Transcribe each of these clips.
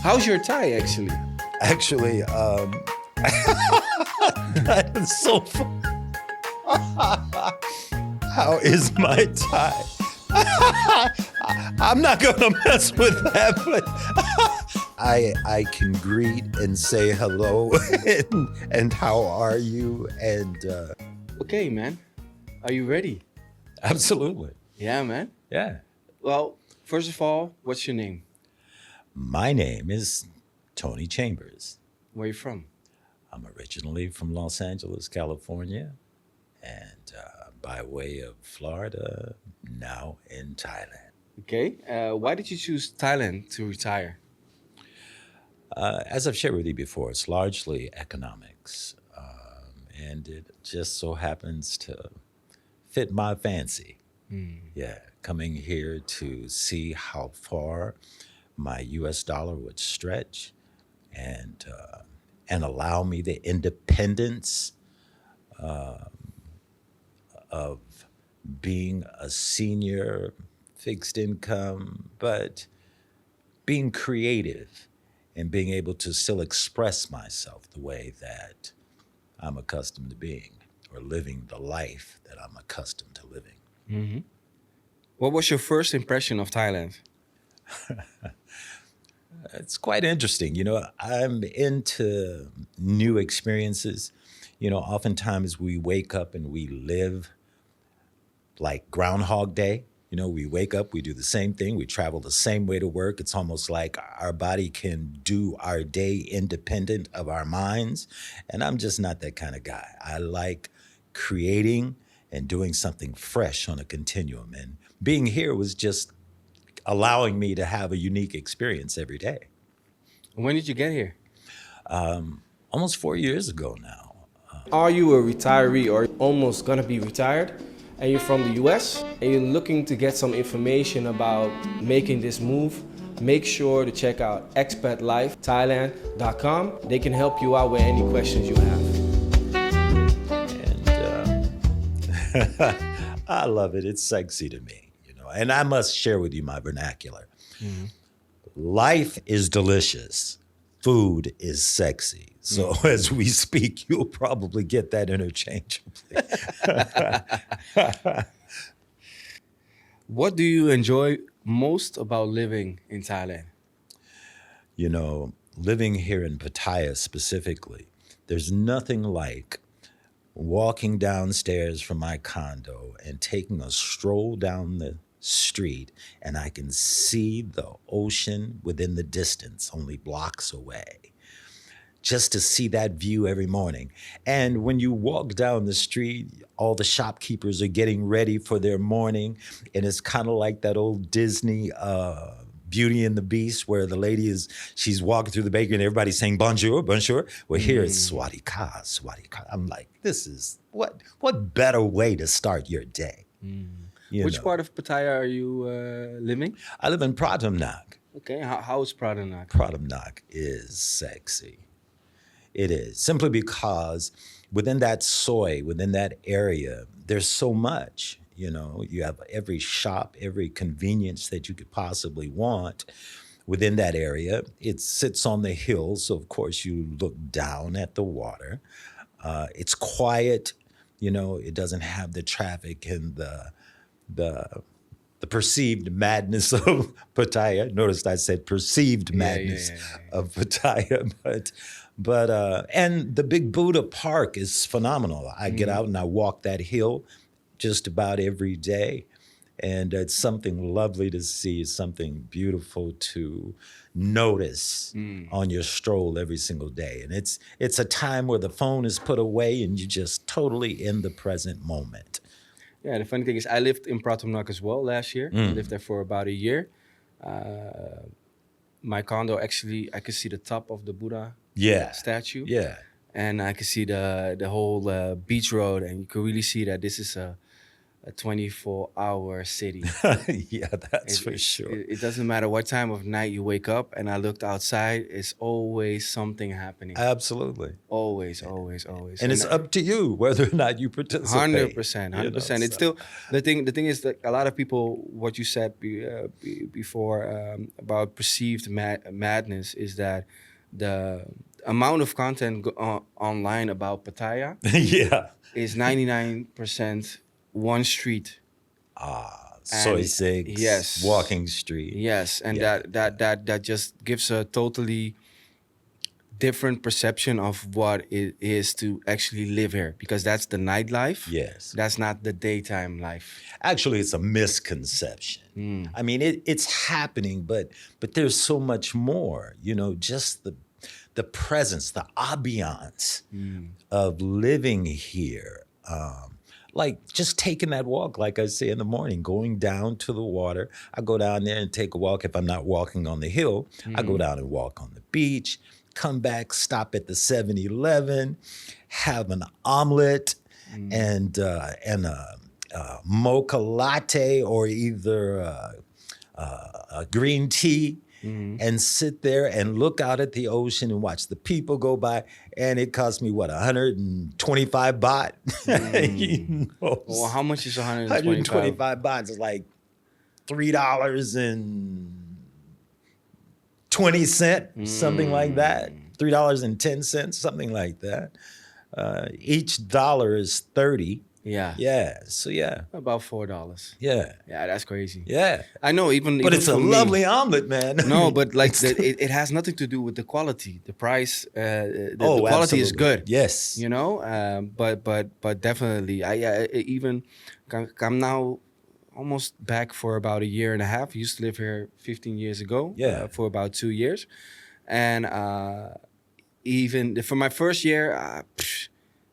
How's your Thai actually? Actually, that is so fun. How is my Thai? I'm not gonna mess with that, but I can greet and say hello and how are you? And Okay, man. Are you ready? absolutely, Yeah, man. yeah. Well, first of all, what's your name? My name is Tony Chambers. Where are you from? I'm originally from Los Angeles, California, and by way of Florida, now in Thailand. Okay. Why did you choose Thailand to retire? As I've shared with you before, it's largely economics, and it just so happens to fit my fancy. Yeah, coming here to see how far my U.S. dollar would stretch, and allow me the independence of being a senior fixed income, but being creative and being able to still express myself the way that I'm accustomed to being, or living the life that I'm accustomed to living. What was your first impression of Thailand? It's quite interesting. I'm into new experiences. Oftentimes we wake up and we live like Groundhog Day. We wake up, we do the same thing, we travel the same way to work. It's almost like our body can do our day independent of our minds. And I'm just not that kind of guy. I like creating and doing something fresh on a continuum. And being here was just allowing me to have a unique experience every day. When did you get here? Almost 4 years ago now. Are you a retiree or almost gonna be retired and you're from the US and you're looking to get some information about making this move? Make sure to check out expatlifethailand.com. They can help you out with any questions you have. And I love it. It's sexy to me, and I must share with you my vernacular. Life is delicious. Food is sexy. So as we speak, you'll probably get that interchangeably. What do you enjoy most about living in Thailand? Living here in Pattaya specifically, there's nothing like walking downstairs from my condo and taking a stroll down the street, and I can see the ocean within the distance, only blocks away. Just to see that view every morning. And when you walk down the street, all the shopkeepers are getting ready for their morning. And it's kind of like that old Disney Beauty and the Beast, where the lady she's walking through the bakery and everybody's saying bonjour, bonjour. Well, here it's swadika, swadika. I'm like, this is, what better way to start your day? Which part of Pattaya are you living? I live in Pratumnak. Okay, how is Pratumnak? Pratumnak is sexy. It is, simply because within that within that area, there's so much. You have every shop, every convenience that you could possibly want within that area. It sits on the hill, so of course you look down at the water. It's quiet. It doesn't have the traffic and the perceived madness of Pattaya. Notice I said perceived madness of Pattaya, but and the Big Buddha Park is phenomenal. I get out and I walk that hill just about every day, and it's something lovely to see, something beautiful to notice on your stroll every single day. And it's a time where the phone is put away and you're just totally in the present moment. Yeah, the funny thing is I lived in Pratumnak as well last year. I lived there for about a year. My condo, actually, I could see the top of the Buddha statue. Yeah. And I could see the whole beach road, and you could really see that this is a a 24-hour city. Yeah, that's for sure. It doesn't matter what time of night you wake up, and I looked outside, it's always something happening. Absolutely. Always, always, always. And it's up to you whether or not you participate. 100%, 100%. You know, It's still the thing. The thing is that a lot of people, what you said before about perceived madness, is that the amount of content online about Pattaya yeah. is 99% one street. Soy six. Yes. Walking street. Yes, and Yeah. that just gives a totally different perception of what it is to actually live here, because that's the nightlife. Yes. That's not the daytime life. Actually, it's a misconception. I mean, it's happening, but there's so much more. You know, just the presence, the ambiance of living here. Like just taking that walk, like I say in the morning, going down to the water. I go down there and take a walk. If I'm not walking on the hill, I go down and walk on the beach, come back, stop at the 7-Eleven, have an omelette and a mocha latte or either a green tea. And sit there and look out at the ocean and watch the people go by. And it cost me, what, 125 baht? You know, Well, how much is 125? 125 baht is like $3.20, something like that. $3.10, something like that. Each dollar is 30. Yeah. Yeah. So yeah. About $4. Yeah. Yeah, that's crazy. Yeah. I know, even But it's a for me- lovely omelet, man. No, but like it has nothing to do with the quality. The price, the quality is absolutely. good. Yes. You know, but definitely, I even I'm now almost back for about a year and a half. I used to live here 15 years ago. Yeah. For about 2 years, and even for my first year,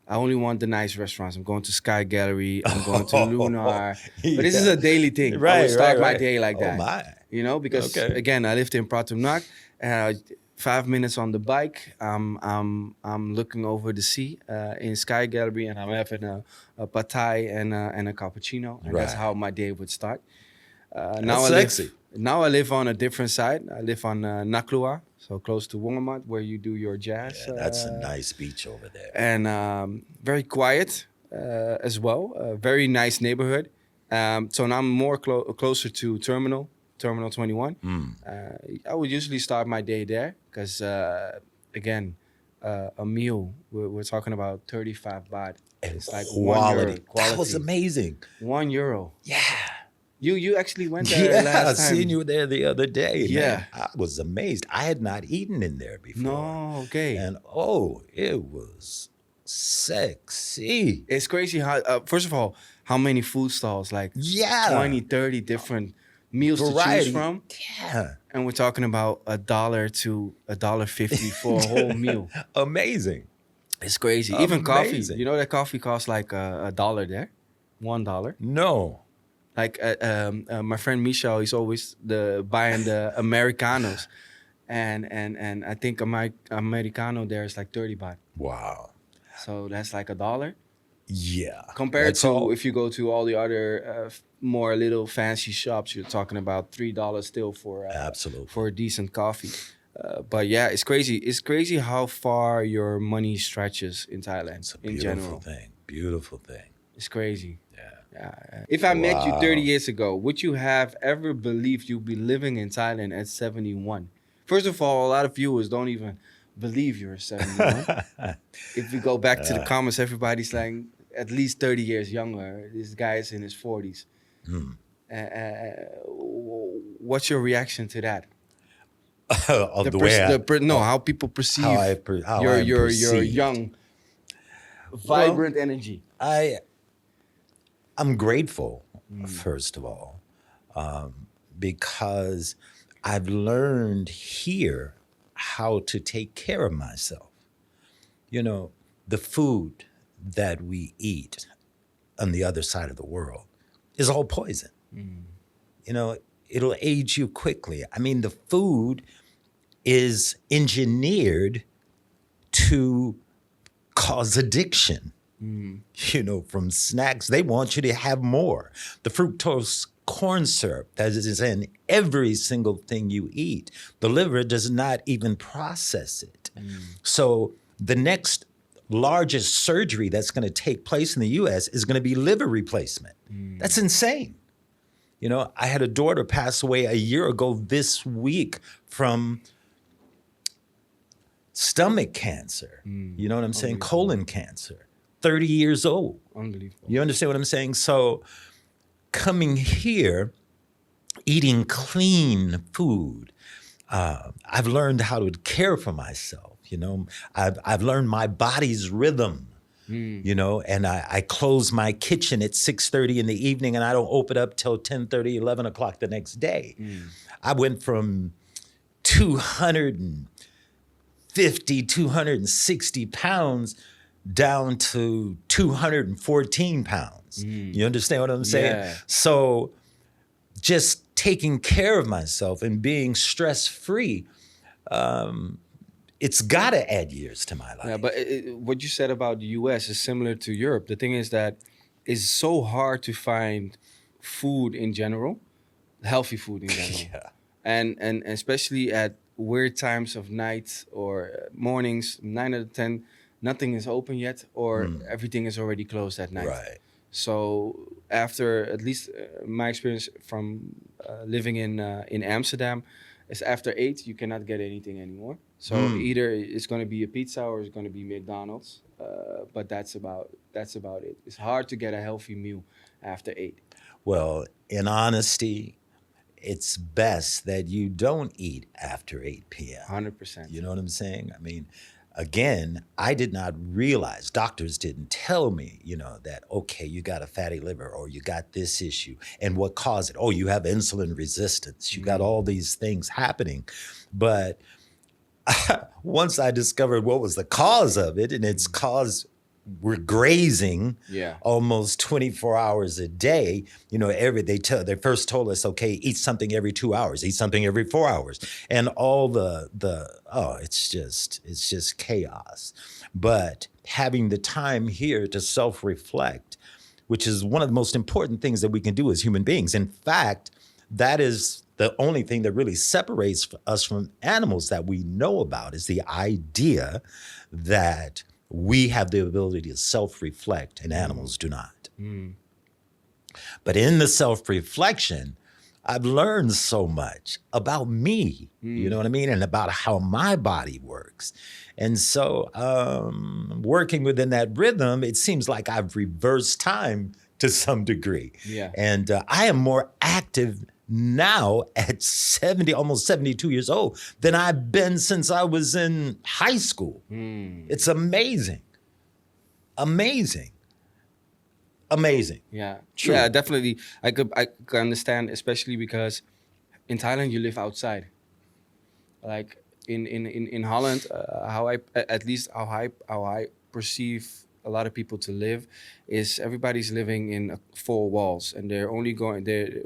I only want the nice restaurants. I'm going to Sky Gallery. I'm going to Lunar. But this is a daily thing. I would start my day like that. Oh my. You know, because Okay. again, I lived in Pratumnak, and 5 minutes on the bike, I'm looking over the sea in Sky Gallery, and I'm having a pad thai and a cappuccino, and that's Right. how my day would start. That's sexy. Now I live on a different side. I live on Naklua, so close to Nomad, where you do your jazz. Yeah, that's a nice beach over there. And very quiet as well. Very nice neighborhood. So now I'm more closer to Terminal 21. I would usually start my day there because, again, a meal, we're talking about 35 baht. It's like Quality. €1. Quality. That was amazing. €1. Yeah. You actually went there Yeah, I last time. seen you there the other day. Yeah. Man. I was amazed. I had not eaten in there before. No, okay. And it was sexy. It's crazy how, first of all, how many food stalls, like Yeah. 20, 30 different meals to Variety. choose from. Yeah. And we're talking about $1 to $1.50 for a whole meal. Amazing. It's crazy. Even coffee. Amazing. You know that coffee costs like $1 there? $1. No. Like my friend Michel, he's always buying the Americanos. And I think Americano there is like 30 baht. Wow. So that's like $1. Yeah. Compared That's to all. if you go to all the other more little fancy shops, you're talking about $3 still for Absolutely. for a decent coffee. But yeah, it's crazy. It's crazy how far your money stretches in Thailand It's a in beautiful general. thing. Beautiful thing. It's crazy. Yeah. Yeah. If I met you Wow. 30 years ago, would you have ever believed you'd be living in Thailand at 71? First of all, a lot of viewers don't even believe you're 71. If we go back to the comments, everybody's like at least 30 years younger. This guy is in his 40s. What's your reaction to that? Of the way how people perceive how your I'm your perceived. young, vibrant energy. I'm grateful, first of all, because I've learned here how to take care of myself. You know, the food that we eat on the other side of the world is all poison. You know, it'll age you quickly. I mean, the food is engineered to cause addiction. You know, from snacks, they want you to have more. The fructose corn syrup that is in every single thing you eat, the liver does not even process it. So the next largest surgery that's going to take place in the US is going to be liver replacement. That's insane. You know, I had a daughter pass away a year ago this week from stomach cancer. You know what I'm saying? Colon cancer. 30 years old. Unbelievable. You understand what I'm saying? So coming here, eating clean food, I've learned how to care for myself. You know, I've learned my body's rhythm. You know, and I close my kitchen at 6:30 in the evening, and I don't open up till 10:30, 11 o'clock the next day. I went from 250, 260 pounds down to 214 pounds. You understand what I'm saying? Yeah. So just taking care of myself and being stress-free, it's got to add years to my life. Yeah, but what you said about the US is similar to Europe. The thing is that it's so hard to find food in general, healthy food in general. Yeah. And especially at weird times of night or mornings, 9 out of 10, nothing is open yet, or everything is already closed at night. Right. So after, at least my experience from living in Amsterdam, is after 8 you cannot get anything anymore. So either it's going to be a pizza or it's going to be McDonald's. But that's about it. It's hard to get a healthy meal after 8. Well, in honesty, it's best that you don't eat after 8 p.m. 100%. You know what I'm saying? I mean, again, I did not realize, doctors didn't tell me, you know, that, okay, you got a fatty liver or you got this issue and what caused it. Oh, you have insulin resistance. You got all these things happening. But once I discovered what was the cause of it, and it's cause we're grazing almost 24 hours a day. You know, they first told us, okay, eat something every 2 hours, eat something every 4 hours, and all it's just chaos. But having the time here to self-reflect, which is one of the most important things that we can do as human beings. In fact, that is the only thing that really separates us from animals that we know about, is the idea that we have the ability to self-reflect and animals do not. But in the self-reflection, I've learned so much about me, you know what I mean? And about how my body works. And so working within that rhythm, it seems like I've reversed time to some degree. Yeah. And I am more active now at 70, almost 72 years old than I've been since I was in high school. It's amazing. Amazing. Yeah. True. Yeah, definitely. I could understand, especially because in Thailand you live outside. Like in Holland, how I perceive a lot of people to live is everybody's living in 4 walls, and they're only going there.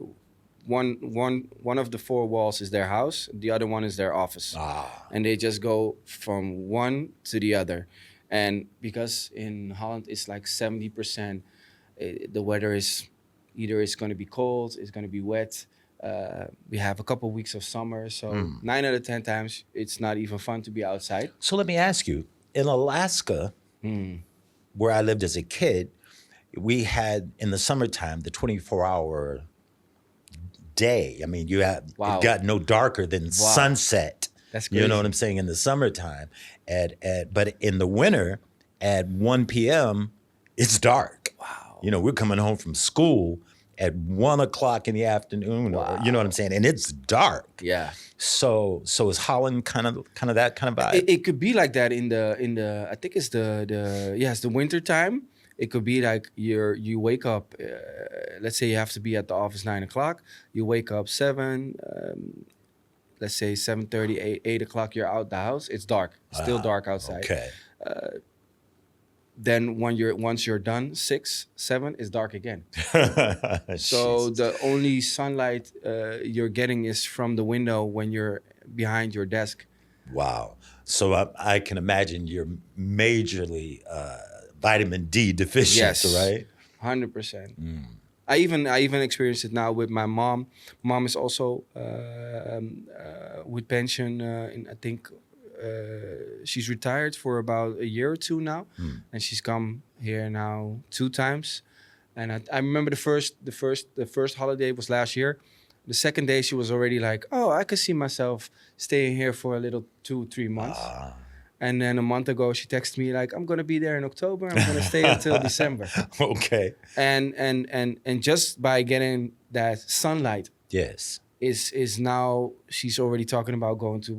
One of the 4 walls is their house, the other one is their office. And they just go from one to the other. And because in Holland it's like 70%, the weather is either it's going to be cold, it's going to be wet. We have a couple weeks of summer, so 9 out of 10 times it's not even fun to be outside. So let me ask you, in Alaska, where I lived as a kid, we had in the summertime the 24-hour day. I mean, it got no darker than sunset. That's crazy. You know what I'm saying? In the summertime, but in the winter, at 1 p.m., it's dark. Wow. You know, we're coming home from school at 1 o'clock in the afternoon, or, you know what I'm saying? And it's dark. Yeah. So is Holland kind of that kind of vibe? It could be like that in the I think it's it's the winter time. It could be like you wake up, let's say you have to be at the office 9 o'clock. You wake up 7, let's say 7:30, 8 o'clock, you're out the house. It's dark. It's still dark outside. Okay. Then once you're done, 6, 7, it's dark again. So the only sunlight you're getting is from the window when you're behind your desk. Wow. So I can imagine you're majorly vitamin D deficient, Yes. right? 100%. I even experienced it now with my mom. Mom is also with pension. I think she's retired for about a year or two now, and she's come here now 2 times. And I remember the first holiday was last year. The second day she was already like, "Oh, I could see myself staying here for a little 2-3 months." And then a month ago, she texted me like, "I'm gonna be there in October. I'm gonna stay until December." Okay. And just by getting that sunlight Yes. is now she's already talking about going to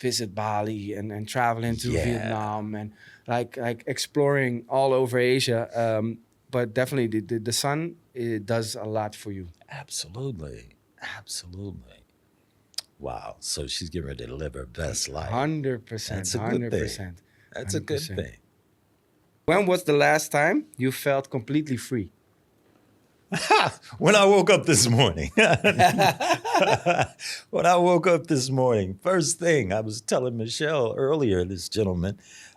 visit Bali and traveling to Yeah. Vietnam and like exploring all over Asia. But definitely the sun, it does a lot for you. Absolutely. Wow. So she's getting ready to live her best life. 100%. That's a good thing. 100%. That's a good 100%. thing. When was the last time you felt completely free? When I woke up this morning. When I woke up this morning, first thing I was telling Michelle earlier, this gentleman,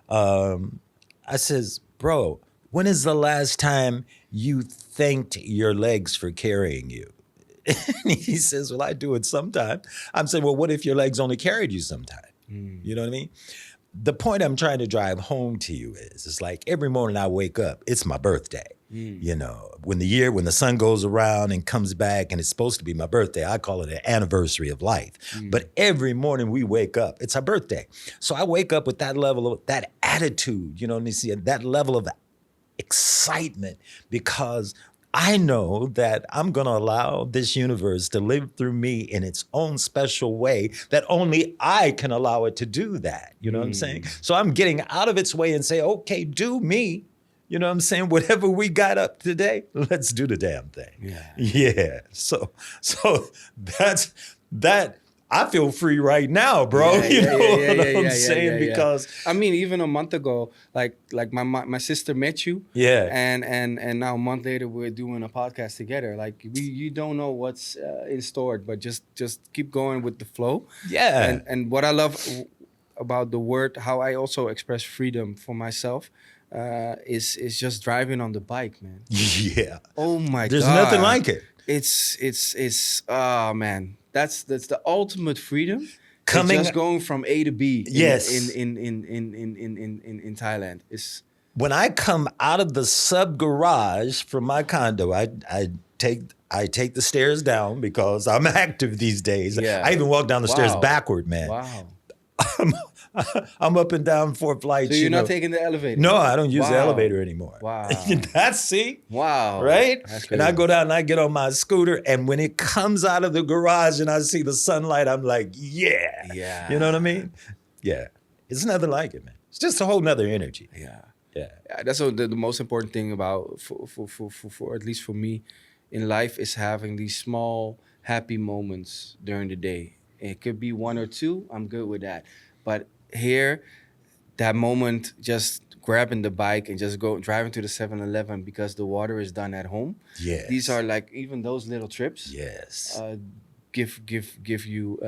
I says, bro, when is the last time you thanked your legs for carrying you? And he says, well, I do it sometime. I'm saying, well, what if your legs only carried you sometime? You know what I mean? The point I'm trying to drive home to you is, it's like every morning I wake up, it's my birthday. You know, when the sun goes around and comes back and it's supposed to be my birthday, I call it an anniversary of life. But every morning we wake up, it's our birthday. So I wake up with that level of, that attitude, you know, and you see that level of excitement, because I know that I'm going to allow this universe to live through me in its own special way, that only I can allow it to do that. You know what I'm saying? So I'm getting out of its way and say, okay, do me. You know what I'm saying? Whatever we got up today, let's do the damn thing. Yeah. So that's that. I feel free right now, bro. You know what I'm saying? Because I mean, even a month ago, like my sister met you, and now a month later we're doing a podcast together. Like you don't know what's in store, but just keep going with the flow. Yeah. And what I love about the word, how I also express freedom for myself, is just driving on the bike, man. Yeah. Oh my God. There's nothing like it. It's oh man. That's the ultimate freedom. Coming, just going from A to B. Yes. In Thailand is. When I come out of the sub garage from my condo, I take the stairs down because I'm active these days. Yeah. I even walk down the stairs backward, man. Wow. I'm up and down 4 flights. So you're not taking the elevator? No, I don't use the elevator anymore. Wow. Wow. Right? That's And I go down and I get on my scooter, and when it comes out of the garage and I see the sunlight, I'm like, yeah. Yeah. You know what I mean? Yeah. It's nothing like it, man. It's just a whole nother energy. Yeah. Yeah. That's the most important thing about, for at least for me, in life, is having these small, happy moments during the day. It could be 1 or 2. I'm good with that. But here, that moment, just grabbing the bike and just driving to the 7-Eleven because the water is done at home. Yes. These are like, even those little trips. Yes. Give you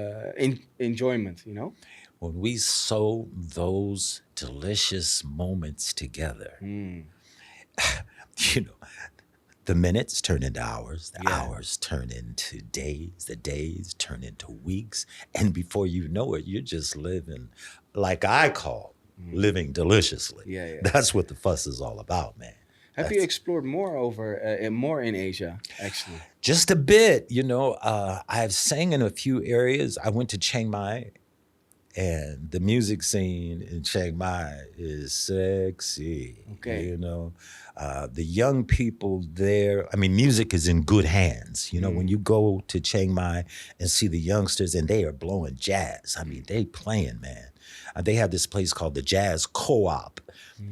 enjoyment, you know? When we sow those delicious moments together, you know, the minutes turn into hours, the hours turn into days, the days turn into weeks. And before you know it, you're just living, like I call living deliciously. Yeah. That's what the fuss is all about, man. Have you explored more more in Asia, actually? Just a bit, you know. I've sang in a few areas. I went to Chiang Mai, and the music scene in Chiang Mai is sexy. Okay. You know, the young people there, I mean, music is in good hands. You know, when you go to Chiang Mai and see the youngsters, and they are blowing jazz. I mean, they playing, man. They have this place called the Jazz Co-op.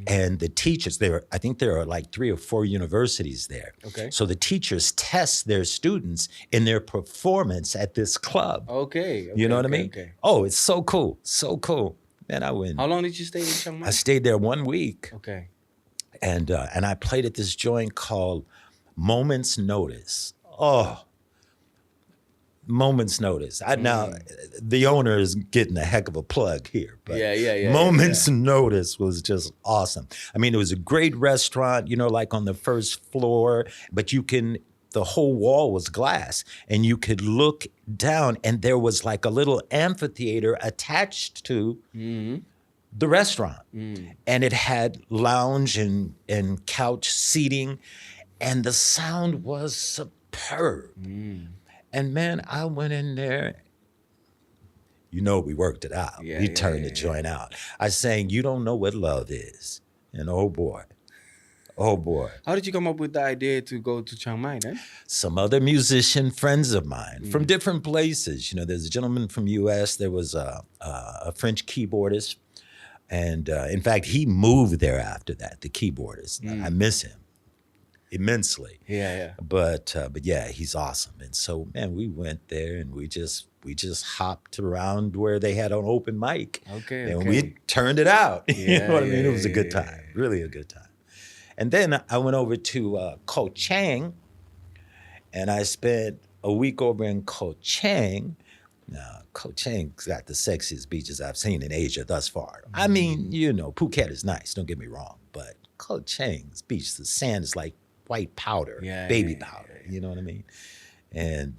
And the teachers there, I think there are like 3 or 4 universities there. Okay. So the teachers test their students in their performance at this club. Okay. You know what I mean? Okay. Oh, it's so cool. So cool. Man, I win. How long did you stay in Chiang Mai? I stayed there 1 week. Okay. And I played at this joint called Moment's Notice. Oh, Moments Notice. Now, the owner is getting a heck of a plug here, but Moments Notice was just awesome. I mean, it was a great restaurant, like on the first floor, but the whole wall was glass, and you could look down, and there was like a little amphitheater attached to the restaurant. And it had lounge and couch seating, and the sound was superb. And man, I went in there. We worked it out. We turned the joint out. I sang "You Don't Know What Love Is," and oh boy. How did you come up with the idea to go to Chiang Mai then? Some other musician friends of mine from different places. There's a gentleman from U.S. There was a French keyboardist, and in fact, he moved there after that. The keyboardist. I miss him immensely. But yeah, he's awesome. And so, man, we went there and we just hopped around where they had an open mic. And we turned it out. You know what I mean? It was a good time. Really a good time. And then I went over to Chang, and I spent a week over in Chang. Now, Chang's got the sexiest beaches I've seen in Asia thus far. I mean, Phuket is nice, don't get me wrong, but Chang's beach, the sand is like white powder, baby powder, you know what I mean? And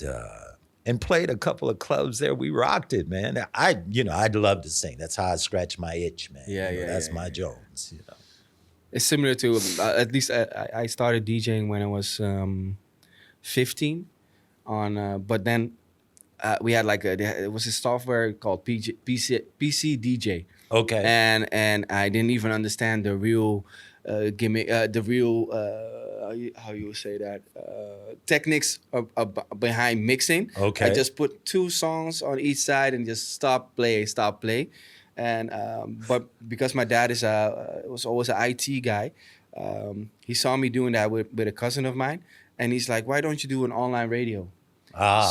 played a couple of clubs there. We rocked it, man. I'd love to sing. That's how I scratch my itch, man. That's my Jones, It's similar to, at least I started DJing when I was 15 but then we had it was a software called PC DJ. Okay. And I didn't even understand the real gimmick, the real, how you say that, techniques behind mixing. Okay. I just put 2 songs on each side and just stop, play. And but because my dad was always an IT guy, he saw me doing that with a cousin of mine, and he's like, "Why don't you do an online radio?"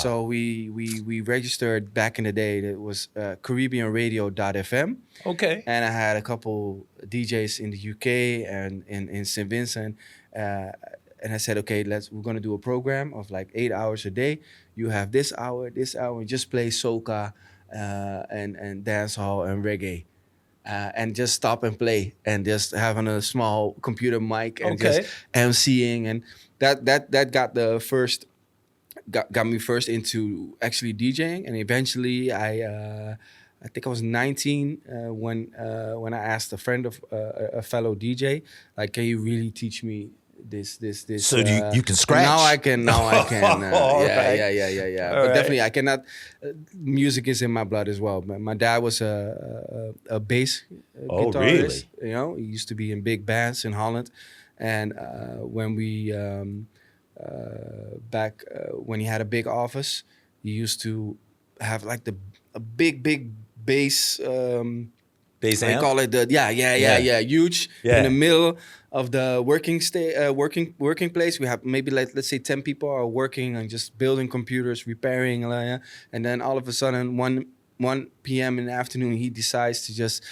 So we registered back in the day. It was CaribbeanRadio.fm. Okay. And I had a couple DJs in the UK and in St. Vincent. And I said, okay, we're gonna do a program of like 8 hours a day. You have this hour, and just play soca. And dancehall and reggae, and just stop and play, and just having a small computer mic and just MCing, and that got me first into actually DJing, and eventually I think I was 19 when I asked a friend of a fellow DJ, like, can you really teach me this so you can scratch. Now I can Right. But definitely I cannot. Music is in my blood as well. My dad was a bass guitarist. Really? He used to be in big bands in Holland, and when we when he had a big office, he used to have like a big bass. Bass I amp? call it huge in the middle of the working place. We have maybe let's say 10 people are working and just building computers, repairing, and then all of a sudden 1 p.m. in the afternoon he decides to just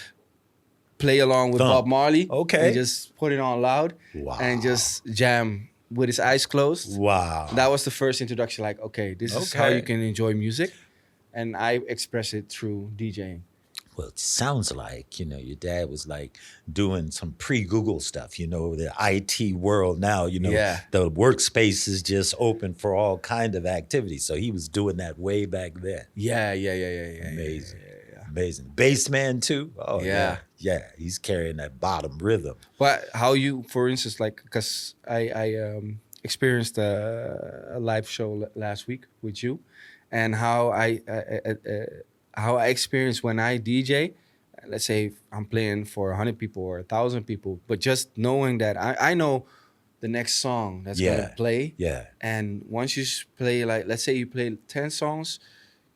play along with Bob Marley. Okay. And just put it on loud. Wow. And just jam with his eyes closed. Wow. That was the first introduction. Like, okay, this is how you can enjoy music, and I express it through DJing. Well, it sounds like, your dad was like doing some pre-Google stuff, the IT world now, the workspace is just open for all kind of activities. So he was doing that way back then. Yeah. Amazing. Amazing. Bass man too? Oh, yeah. Yeah, he's carrying that bottom rhythm. But how you, for instance, like, because I experienced a live show last week with you, and how I experience when I DJ, let's say I'm playing for 100 people or 1,000 people, but just knowing that I know the next song that's going to play. Yeah. And once you play, like, let's say you play 10 songs,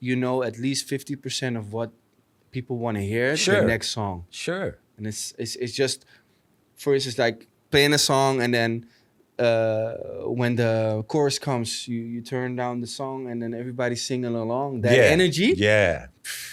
at least 50% of what people want to hear the next song. Sure. And it's just, for instance, like playing a song, and then when the chorus comes, you turn down the song, and then everybody's singing along. That energy. Yeah.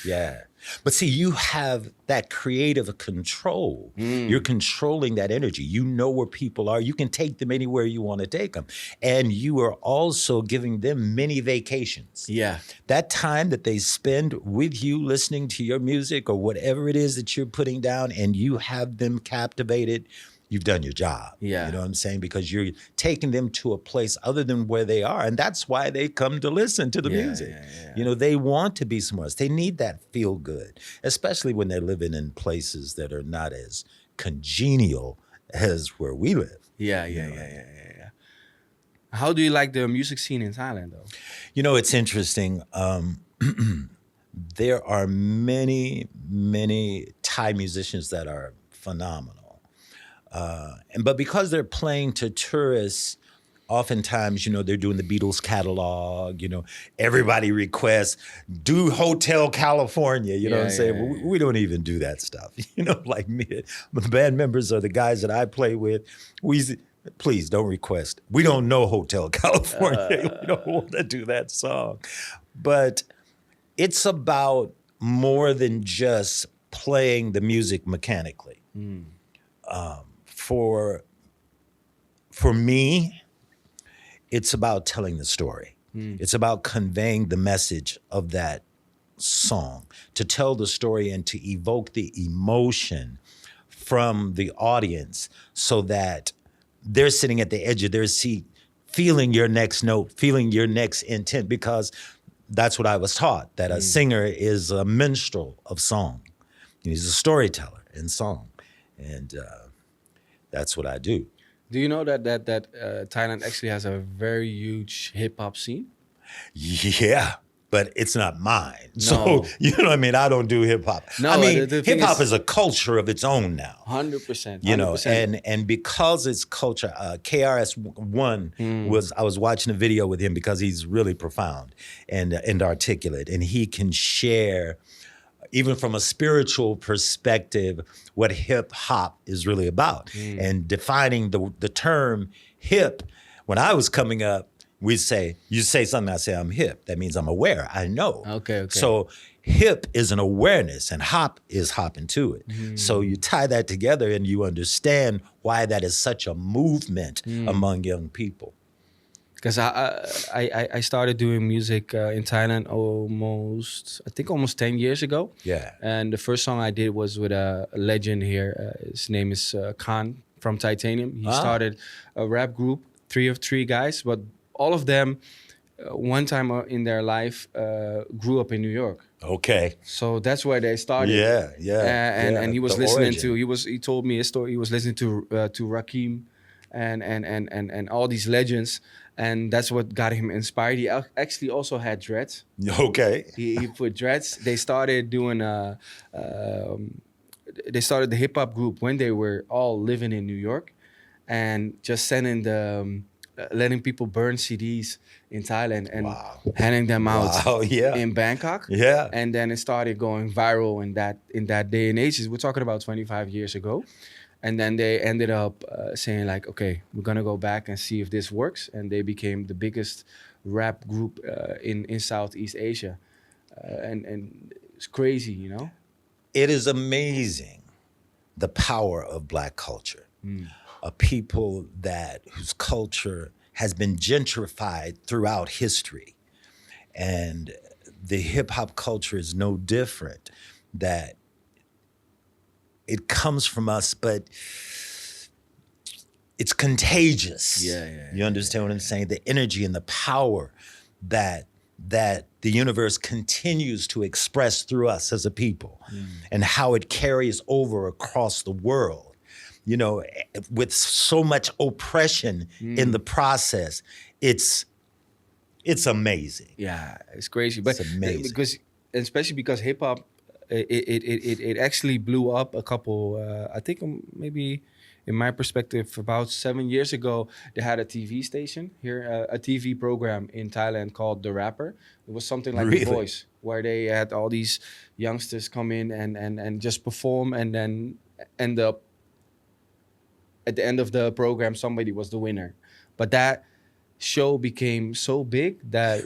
Yeah. But see, you have that creative control. You're controlling that energy. You know where people are. You can take them anywhere you want to take them. And you are also giving them mini vacations. Yeah. That time that they spend with you listening to your music or whatever it is that you're putting down, and you have them captivated, you've done your job. Yeah. You know what I'm saying? Because you're taking them to a place other than where they are. And that's why they come to listen to the music. Yeah. You know, they want to be somewhere else. They need that feel good, especially when they're living in places that are not as congenial as where we live. Yeah. How do you like the music scene in Thailand, though? You know, it's interesting. There are many, many Thai musicians that are phenomenal. But because they're playing to tourists, oftentimes, you know, they're doing the Beatles catalog, you know, everybody requests, do Hotel California, you know what I'm saying? We don't even do that stuff, you know, like me. The band members are the guys that I play with. Please don't request. We don't know Hotel California. We don't want to do that song. But it's about more than just playing the music mechanically. For me, it's about telling the story. It's about conveying the message of that song, to tell the story and to evoke the emotion from the audience so that they're sitting at the edge of their seat, feeling your next note, feeling your next intent, because that's what I was taught, that a singer is a minstrel of song. He's a storyteller in song. And that's what I do. Do you know that Thailand actually has a very huge hip hop scene? Yeah, but it's not mine. No. So, you know what I mean? I don't do hip hop. No, I mean, the thing hip hop is a culture of its own now. 100%. You know, and because it's culture, KRS-One I was watching a video with him because he's really profound and articulate, and he can share, even from a spiritual perspective, what hip hop is really about. And defining the term hip, when I was coming up, you say something, I say I'm hip. That means I'm aware, I know. Okay. So hip is an awareness and hop is hopping to it. So you tie that together and you understand why that is such a movement among young people. Because I started doing music in Thailand almost 10 years ago. Yeah. And the first song I did was with a legend here. His name is Khan from Titanium. He started a rap group, three guys, but all of them, one time in their life, grew up in New York. Okay. So that's where they started. Yeah. And he was The listening origin. he told me his story. He was listening to Rakim and all these legends. And that's what got him inspired. He actually also had dreads. Okay. He put dreads. They started doing they started the hip hop group when they were all living in New York, and just sending letting people burn CDs in Thailand and handing them out in Bangkok. Yeah. And then it started going viral in that day and age. We're talking about 25 years ago. And then they ended up saying like, okay, we're gonna go back and see if this works. And they became the biggest rap group in Southeast Asia. And it's crazy, you know? It is amazing, the power of Black culture. A people whose culture has been gentrified throughout history. And the hip hop culture is no different, that it comes from us, but it's contagious. You understand what I'm saying? The energy and the power that the universe continues to express through us as a people, and how it carries over across the world. You know, with so much oppression in the process, it's amazing. Yeah, it's crazy. But It's amazing. Especially because hip hop, it actually blew up a couple. I think maybe, in my perspective, about 7 years ago, they had a TV station here, a TV program in Thailand called The Rapper. It was something like Really? The Voice, where they had all these youngsters come in and just perform, and then end up at the end of the program, somebody was the winner. But that show became so big that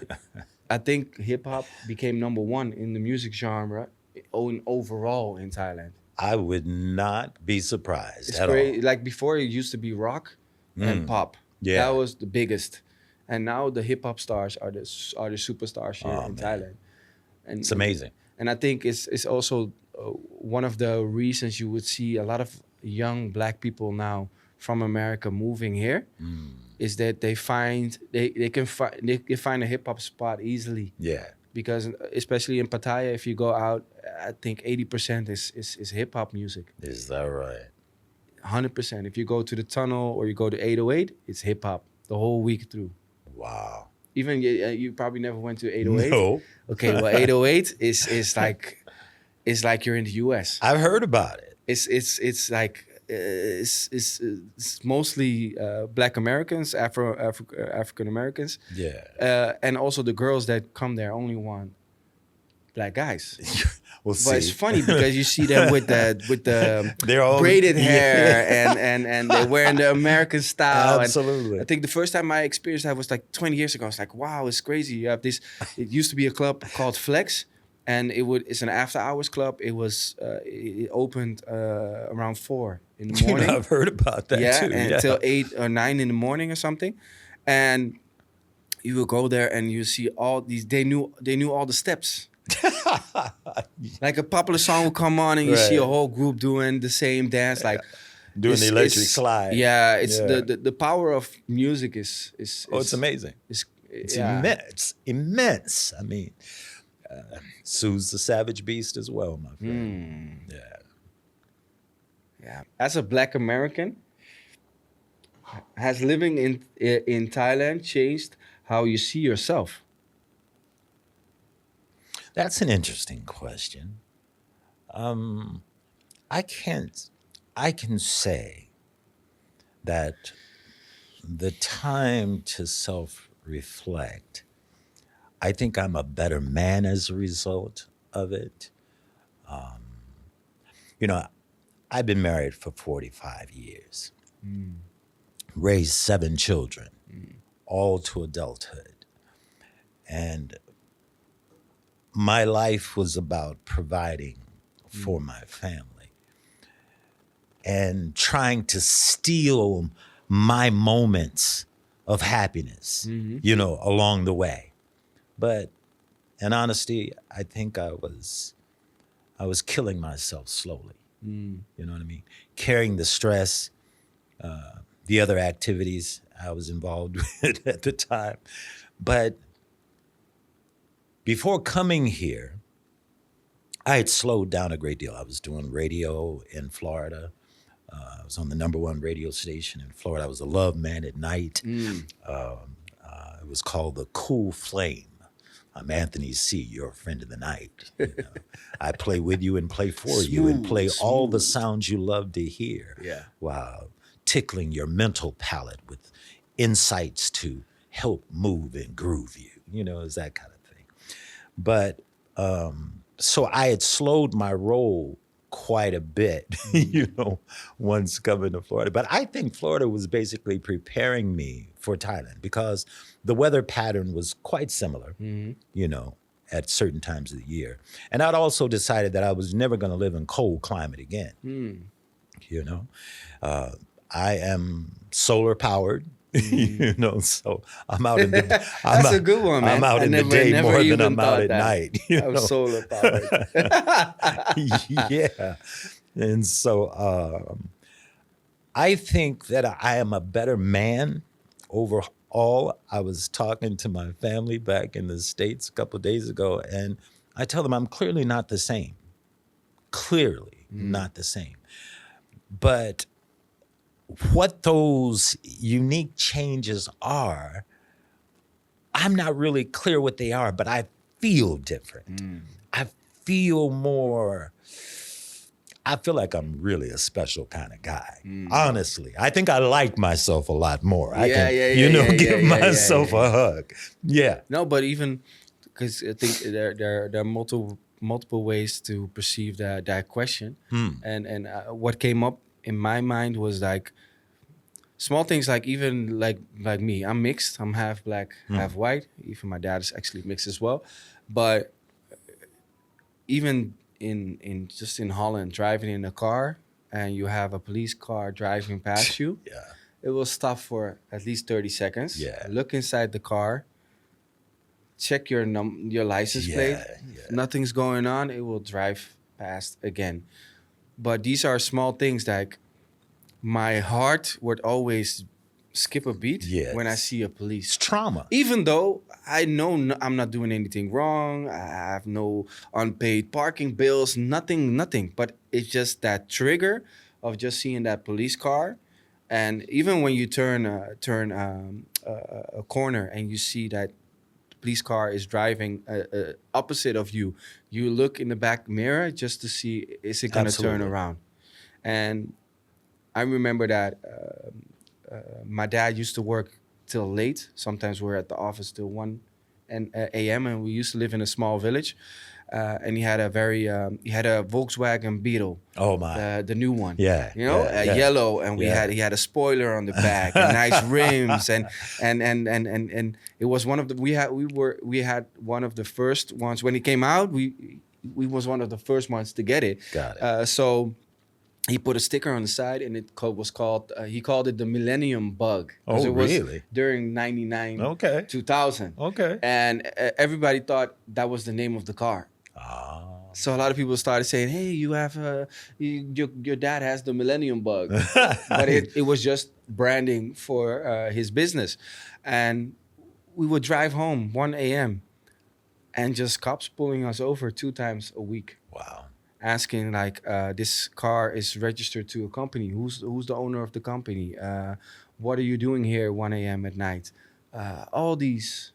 I think hip hop became #1 in the music genre overall in Thailand. I would not be surprised It's at great. all. Like before, it used to be rock and pop. Yeah. That was the biggest. And now the hip hop stars are the superstars here in Thailand. And It's amazing. And I think it's also one of the reasons you would see a lot of young black people now from America moving here is that they can find a hip hop spot easily. Yeah. Because especially in Pattaya, if you go out, I think 80% is hip hop music. Is that right? 100%. If you go to the tunnel or you go to 808, it's hip hop the whole week through. Wow. Even you probably never went to 808. No. Okay, well 808 is like you're in the US. I've heard about it. It's like it's mostly Black Americans, African Americans. Yeah. And also the girls that come there only want black guys. We'll But it's see. funny because you see them with the They're all braided hair and they're wearing the American style. Absolutely. And I think the first time I experienced that was like 20 years ago. I was like, wow, it's crazy. You have this. It used to be a club called Flex, and it's an after hours club. It opened around 4 in the morning. I've heard about that too. And until 8 or 9 in the morning or something, and you will go there and you see all these. They knew all the steps. Like a popular song will come on and you see a whole group doing the same dance, like Doing the electric slide. Yeah, it's the power of music is it's amazing. It's immense. I mean, soothes the savage beast as well, my friend. Yeah. As a Black American, has living in Thailand changed how you see yourself? That's an interesting question. I can say that the time to self-reflect, I think I'm a better man as a result of it. I've been married for 45 years, raised 7 children, all to adulthood. And my life was about providing for my family and trying to steal my moments of happiness, along the way. But in honesty, I think I was killing myself slowly. You know what I mean? Carrying the stress, the other activities I was involved with at the time. But before coming here, I had slowed down a great deal. I was doing radio in Florida. I was on the #1 radio station in Florida. I was a love man at night. It was called The Cool Flame. I'm Anthony C., your friend of the night. I play with you and play for you and play all the sounds you love to hear. Yeah. While tickling your mental palate with insights to help move and groove you. It's that kind of thing. But so I had slowed my roll quite a bit, once coming to Florida. But I think Florida was basically preparing me for Thailand because the weather pattern was quite similar, at certain times of the year. And I'd also decided that I was never going to live in cold climate again. I am solar powered. So I'm out in the That's a good one, man. I'm out in the day more than I'm out at that. night. I'm solar powered. Yeah. And so I think that I am a better man overall. I was talking to my family back in the States a couple of days ago, and I tell them I'm clearly not the same. Clearly not the same. But what those unique changes are, I'm not really clear what they are, but I feel different. I feel like I'm really a special kind of guy. Honestly, I think I like myself a lot more. I can give myself a hug. Yeah. No, but even because I think there are multiple ways to perceive that question. And what came up in my mind was like small things, like even like me, I'm mixed. I'm half black, half white. Even my dad is actually mixed as well. But even in Holland driving in a car and you have a police car driving past you, Yeah. it will stop for at least 30 seconds. Yeah. Look inside the car. Check your license plate. Yeah. If nothing's going on, it will drive past again. But these are small things like my heart would always skip a beat Yes. when I see a police. It's trauma. Even though I know I'm not doing anything wrong, I have no unpaid parking bills, nothing. But it's just that trigger of just seeing that police car, and even when you turn a corner and you see that police car is driving opposite of you, you look in the back mirror just to see is it gonna turn Absolutely. around. And I remember that. My dad used to work till late. Sometimes we're at the office till 1 a.m. And we used to live in a small village. And he had a Volkswagen Beetle. Oh my. The new one. Yeah, You know, yeah, yeah. yellow, and Yeah. he had a spoiler on the back and nice rims and it was one of the we had one of the first ones when it came out. We was one of the first ones to get it. Got it. So he put a sticker on the side, and was called. He called it the Millennium Bug. 'Cause Oh, it was really? During '99, Okay. 2000. Okay. And everybody thought that was the name of the car. Ah. So a lot of people started saying, "Hey, you have your dad has the Millennium Bug," but it was just branding for his business. And we would drive home 1 a.m. and just cops pulling us over 2 times a week, Wow. asking like, this car is registered to a company. Who's the owner of the company? What are you doing here 1 a.m. at night? All these,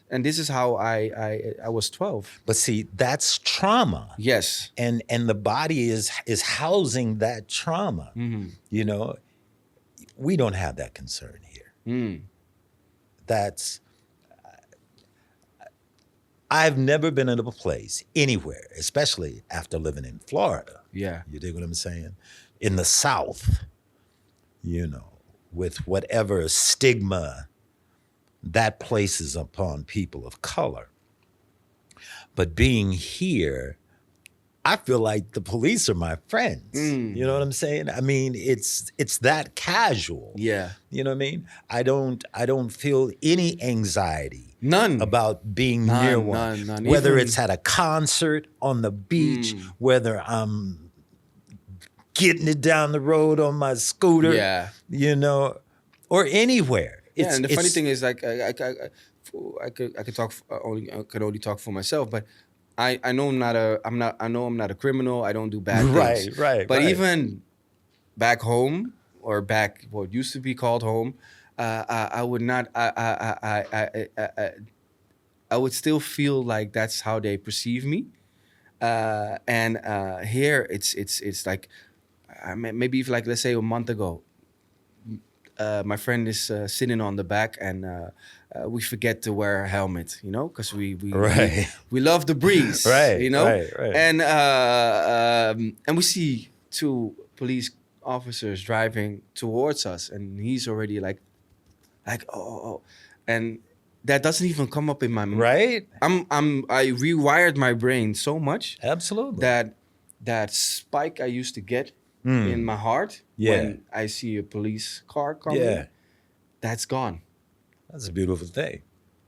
and this is how I was 12. But see, that's trauma. Yes. And the body is housing that trauma. Mm-hmm. You know, we don't have that concern here. That's I've never been in a place anywhere, especially after living in Florida. Yeah. You dig what I'm saying? In the South, you know, with whatever stigma that places upon people of color. But being here, I feel like the police are my friends. You know what I'm saying? I mean, it's that casual. Yeah. You know what I mean? I don't feel any anxiety None. about being None, near one. none. Whether Even- it's at a concert, on the beach, whether I'm getting it down the road on my scooter, Yeah. you know, or anywhere. Yeah, and the funny it's- thing is, like, I could only talk for myself, but I know I'm not a criminal. I don't do bad things. Right. But even back home, or back what used to be called home, I would not. I would still feel like that's how they perceive me. And here it's like, maybe if, like, let's say a month ago, my friend is sitting on the back, and we forget to wear a helmet, you know, because we Right. we love the breeze, Right, you know, right. and we see 2 police officers driving towards us, and he's already like oh, and that doesn't even come up in my mind. Right? I rewired my brain so much Absolutely. that spike I used to get in my heart Yeah. when I see a police car coming, Yeah. that's gone. That's a beautiful thing.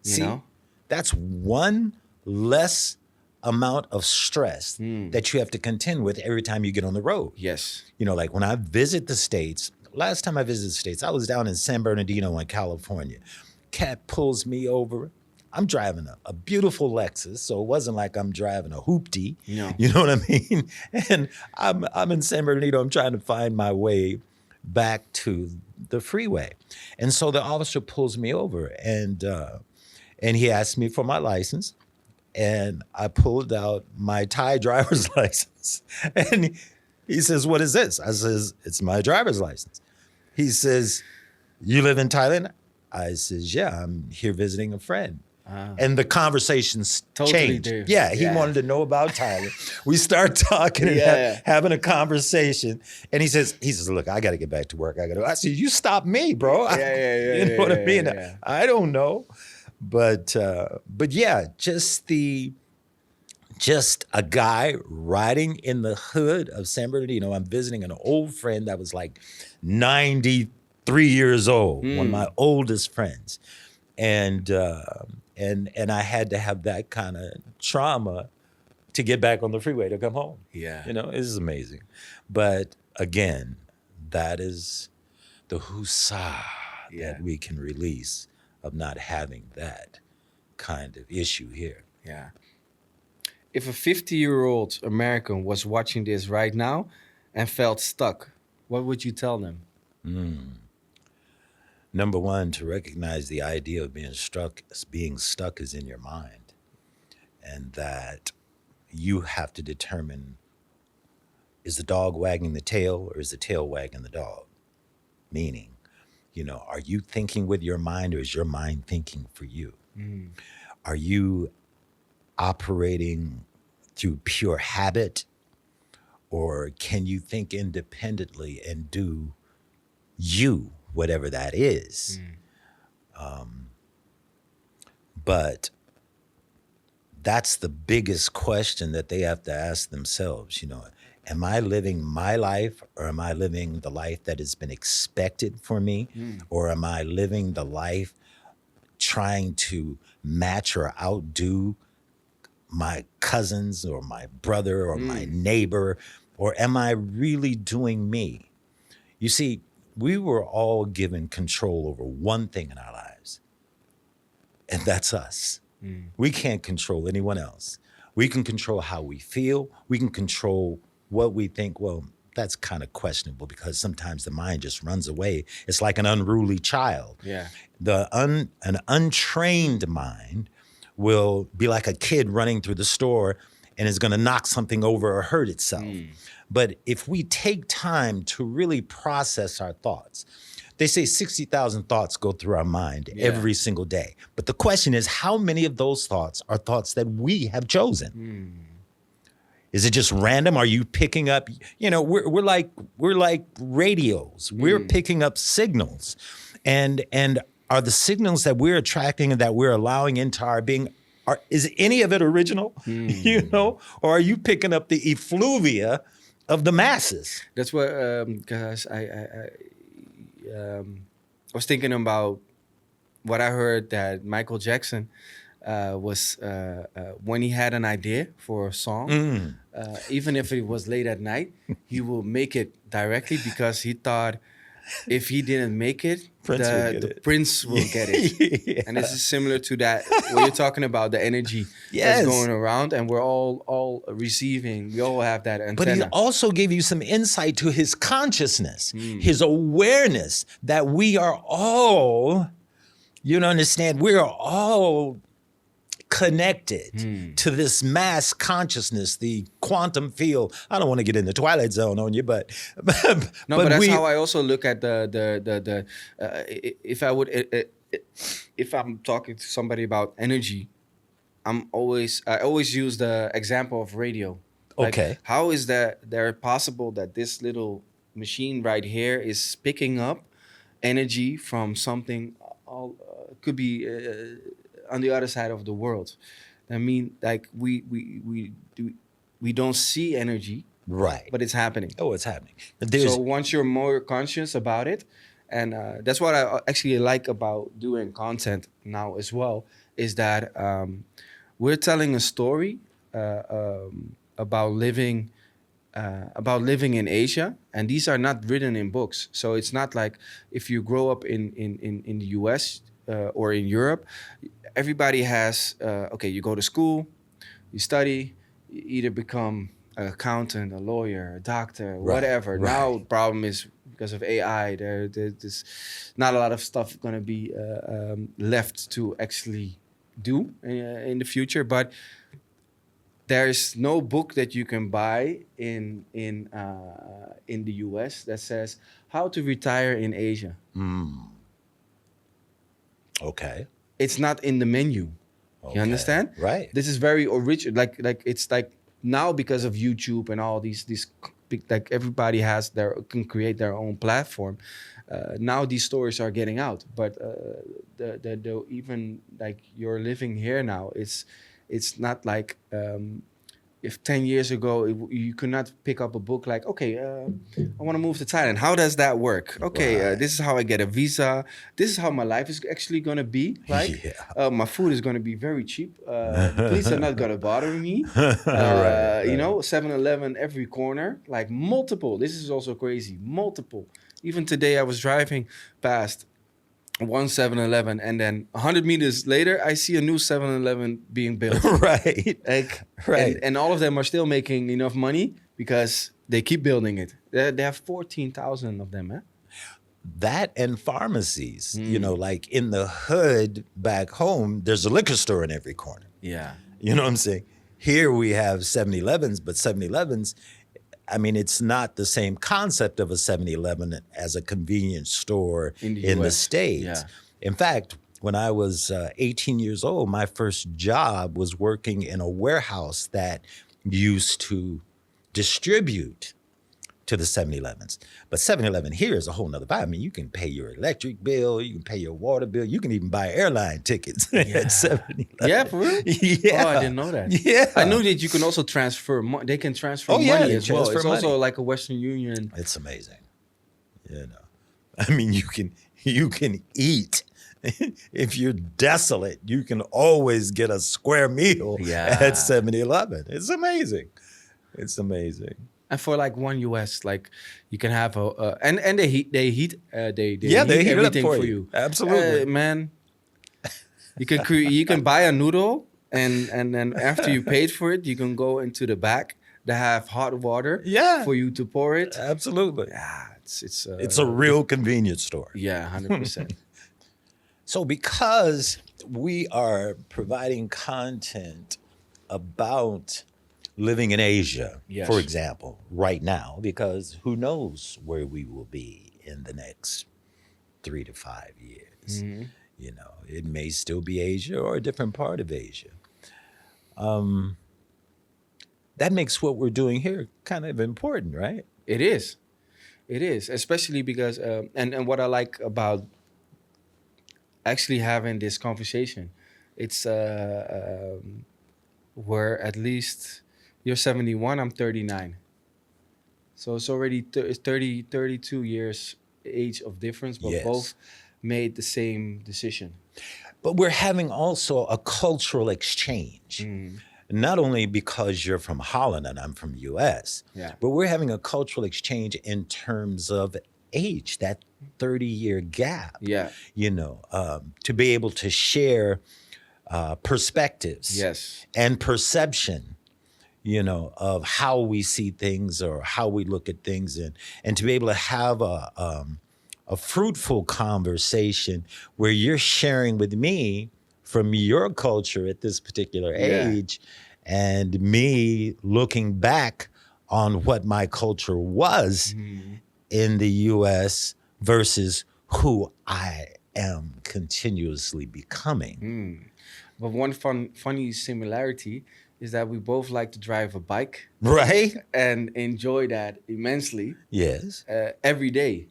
You See, know? that's one less amount of stress that you have to contend with every time you get on the road. Yes. You know, like when I visit the States, last time I visited the States, I was down in San Bernardino in California. Cat pulls me over. I'm driving a beautiful Lexus, so it wasn't like I'm driving a hoopty. No. You know what I mean? And I'm in San Bernardino. I'm trying to find my way back to the freeway. And so the officer pulls me over, and he asked me for my license. And I pulled out my Thai driver's license. And he says, "What is this?" I says, "It's my driver's license." He says, "You live in Thailand?" I says, "Yeah, I'm here visiting a friend." And the conversation's Totally changed. different. Yeah, he Yeah. wanted to know about Thailand. We start talking and Yeah. having a conversation. And he says, "Look, I got to get back to work. I said, "You stop me, bro." Yeah, You know what I yeah, mean? yeah. I don't know. But yeah, just the just a guy riding in the hood of San Bernardino. I'm visiting an old friend that was like 93 years old, one of my oldest friends. And I had to have that kind of trauma to get back on the freeway to come home. Yeah. You know, this is amazing. But again, that is the husa that we can release of not having that kind of issue here. Yeah. If a 50-year-old American was watching this right now and felt stuck, what would you tell them? Number one, to recognize the idea of being stuck is in your mind, and that you have to determine, is the dog wagging the tail or is the tail wagging the dog? Meaning, you know, are you thinking with your mind or is your mind thinking for you? Are you operating through pure habit, or can you think independently and do you, whatever that is? But that's the biggest question that they have to ask themselves. You know, am I living my life, or am I living the life that has been expected for me? Or am I living the life trying to match or outdo my cousins or my brother or my neighbor? Or am I really doing me? You see, we were all given control over one thing in our lives, and that's us. We can't control anyone else. We can control how we feel. We can control what we think. Well, that's kind of questionable, because sometimes the mind just runs away. It's like an unruly child. Yeah. An untrained mind will be like a kid running through the store and is going to knock something over or hurt itself. But if we take time to really process our thoughts, they say 60,000 thoughts go through our mind every single day. But the question is, how many of those thoughts are thoughts that we have chosen? Is it just random? Are you picking up, you know, we're like radios. We're picking up signals. And are the signals that we're attracting and that we're allowing into our being, is any of it original? You know, or are you picking up the effluvia of the masses? That's what, because I was thinking about what I heard that Michael Jackson was when he had an idea for a song, even if it was late at night, he will make it directly, because he thought if he didn't make it, the Prince will get it. And this is similar to that, what you're talking about, the energy that's going around, and we're all receiving. We all have that antenna. But he also gave you some insight to his consciousness, his awareness that we are all, you know, understand, we are all connected to this mass consciousness, the quantum field. I don't want to get in the Twilight Zone on you, but no, but that's how I also look at if I'm talking to somebody about energy, I always use the example of radio. Like, okay, how is that there possible that this little machine right here is picking up energy from something could be on the other side of the world? I mean, like we don't see energy, right? But it's happening. Oh, it's happening. So once you're more conscious about it, and that's what I actually like about doing content now as well, is that we're telling a story about living in Asia, and these are not written in books. So it's not like if you grow up in the US or in Europe, everybody has, you go to school, you study, you either become an accountant, a lawyer, a doctor, whatever. Right. Now the problem is, because of AI, there's not a lot of stuff going to be left to actually do in the future. But there's no book that you can buy in the US that says how to retire in Asia. Okay. It's not in the menu. Okay. You understand? Right. This is very original. Like it's like now, because of YouTube and all these like everybody can create their own platform. Now these stories are getting out, but the even like you're living here now, it's not like if 10 years ago you could not pick up a book like, okay, I want to move to Thailand. How does that work? Okay, Right. this is how I get a visa. This is how my life is actually going to be like. Yeah. My food is going to be very cheap. Police are not going to bother me. Right. You know, 7-Eleven every corner, like multiple. This is also crazy. Multiple. Even today I was driving past one 7-Eleven, and then 100 meters later, I see a new 7-Eleven being built. Right. Like, Right. and all of them are still making enough money because they keep building it. They have 14,000 of them, eh? That and pharmacies, you know, like in the hood back home, there's a liquor store in every corner. Yeah. You know what I'm saying? Here we have 7-Elevens, but 7-Elevens, I mean, it's not the same concept of a 7-Eleven as a convenience store In the in the US, States. yeah. In fact, when I was 18 years old, my first job was working in a warehouse that used to distribute to the 7-Elevens. But 7-Eleven here is a whole nother vibe. I mean, you can pay your electric bill, you can pay your water bill, you can even buy airline tickets at 7-Eleven. Yeah, for real? Yeah. Oh, I didn't know that. Yeah. I knew that you can also transfer money. They can transfer Oh, yeah, money they as well. transfer It's also money. like a Western Union. It's amazing. You know, I mean, you can eat. If you're desolate, you can always get a square meal Yeah. at 7-Eleven. It's amazing. It's amazing. And for like $1 US, like you can have and they heat they heat heat it up everything for for you. you. Absolutely. Man. You can buy a noodle and then after you paid for it, you can go into the back. They have hot water Yeah. for you to pour it. Absolutely. Yeah, it's It's a real convenience store. yeah, 100%. So because we are providing content about living in Asia, Yes. for example, right now, because who knows where we will be in the next 3 to 5 years. You know, it may still be Asia or a different part of Asia. That makes what we're doing here kind of important, right? It is. It is, especially because and what I like about actually having this conversation, it's where at least you're 71, I'm 39. So it's already 32 years age of difference, but Yes. both made the same decision. But we're having also a cultural exchange. Not only because you're from Holland and I'm from US, Yeah. but we're having a cultural exchange in terms of age, that 30-year gap. Yeah. You know, to be able to share perspectives Yes. and perception, you know, of how we see things or how we look at things, and to be able to have a fruitful conversation where you're sharing with me from your culture at this particular Yeah. age, and me looking back on what my culture was in the US versus who I am continuously becoming. But one funny similarity is that we both like to drive a bike Right? and enjoy that immensely Yes. every day.